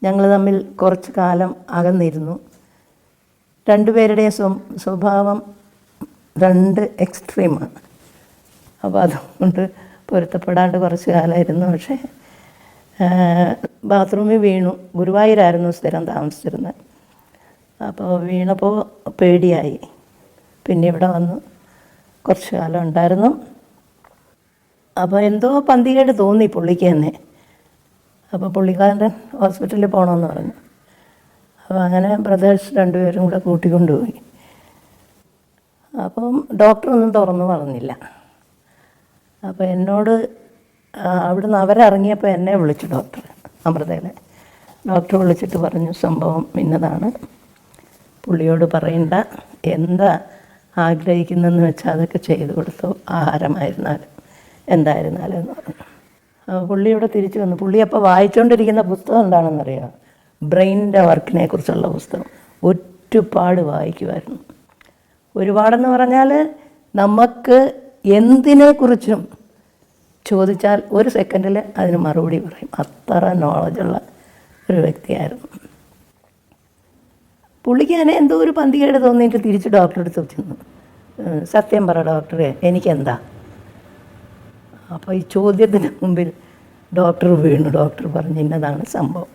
ഞങ്ങൾ തമ്മിൽ കുറച്ച് കാലം അകന്നിരുന്നു. രണ്ടുപേരുടെയും സ്വഭാവം രണ്ട് എക്സ്ട്രീമാണ്. അപ്പോൾ അതുകൊണ്ട് പൊരുത്തപ്പെടാണ്ട് കുറച്ച് കാലമായിരുന്നു. പക്ഷേ ബാത്റൂമിൽ വീണു. ഗുരുവായൂരായിരുന്നു സ്ഥിരം താമസിച്ചിരുന്നത്. അപ്പോൾ വീണപ്പോൾ പേടിയായി. പിന്നെ ഇവിടെ വന്ന് കുറച്ച് കാലം ഉണ്ടായിരുന്നു. അപ്പോൾ എന്തോ പന്തികേട് തോന്നി പുള്ളിക്ക് തന്നെ. അപ്പോൾ പുള്ളിക്കാരൻ ഹോസ്പിറ്റലിൽ പോകണമെന്ന് പറഞ്ഞു. അപ്പോൾ അങ്ങനെ ബ്രദേഴ്സ് രണ്ടുപേരും കൂടെ കൂട്ടിക്കൊണ്ടുപോയി. അപ്പം ഡോക്ടറൊന്നും തുറന്നു പറഞ്ഞില്ല. അപ്പോൾ എന്നോട് അവിടുന്ന് അവരിറങ്ങിയപ്പോൾ എന്നെ വിളിച്ചു ഡോക്ടർ, അമൃതയിലെ ഡോക്ടർ വിളിച്ചിട്ട് പറഞ്ഞു, സംഭവം ഇന്നതാണ്, പുള്ളിയോട് പറയണ്ട, എന്താ ആഗ്രഹിക്കുന്നതെന്ന് വെച്ചാൽ അതൊക്കെ ചെയ്തു കൊടുത്തു, ആഹാരമായിരുന്നാലും എന്തായിരുന്നാലും എന്ന് പറഞ്ഞു. പുള്ളിയോടെ തിരിച്ചു വന്നു. പുള്ളി അപ്പോൾ വായിച്ചുകൊണ്ടിരിക്കുന്ന പുസ്തകം എന്താണെന്നറിയാം? ബ്രെയിനിൻ്റെ വർക്കിനെ കുറിച്ചുള്ള പുസ്തകം. ഒരുപാട് വായിക്കുമായിരുന്നു. ഒരുപാടെന്ന് പറഞ്ഞാൽ നമുക്ക് എന്തിനെക്കുറിച്ചും ചോദിച്ചാൽ ഒരു സെക്കൻഡിൽ അതിന് മറുപടി പറയും. അത്ര നോളജുള്ള ഒരു വ്യക്തിയായിരുന്നു. പുള്ളിക്ക് തന്നെ എന്തോ ഒരു പന്തികേട് തോന്നിയിട്ട് തിരിച്ച് ഡോക്ടറെ അടുത്ത് ചെന്നു. സത്യം പറ ഡോക്ടറെ, എനിക്കെന്താ? അപ്പോൾ ഈ ചോദ്യത്തിന് മുമ്പിൽ ഡോക്ടർ വീണു. ഡോക്ടർ പറഞ്ഞു, ഇന്നതാണ് സംഭവം.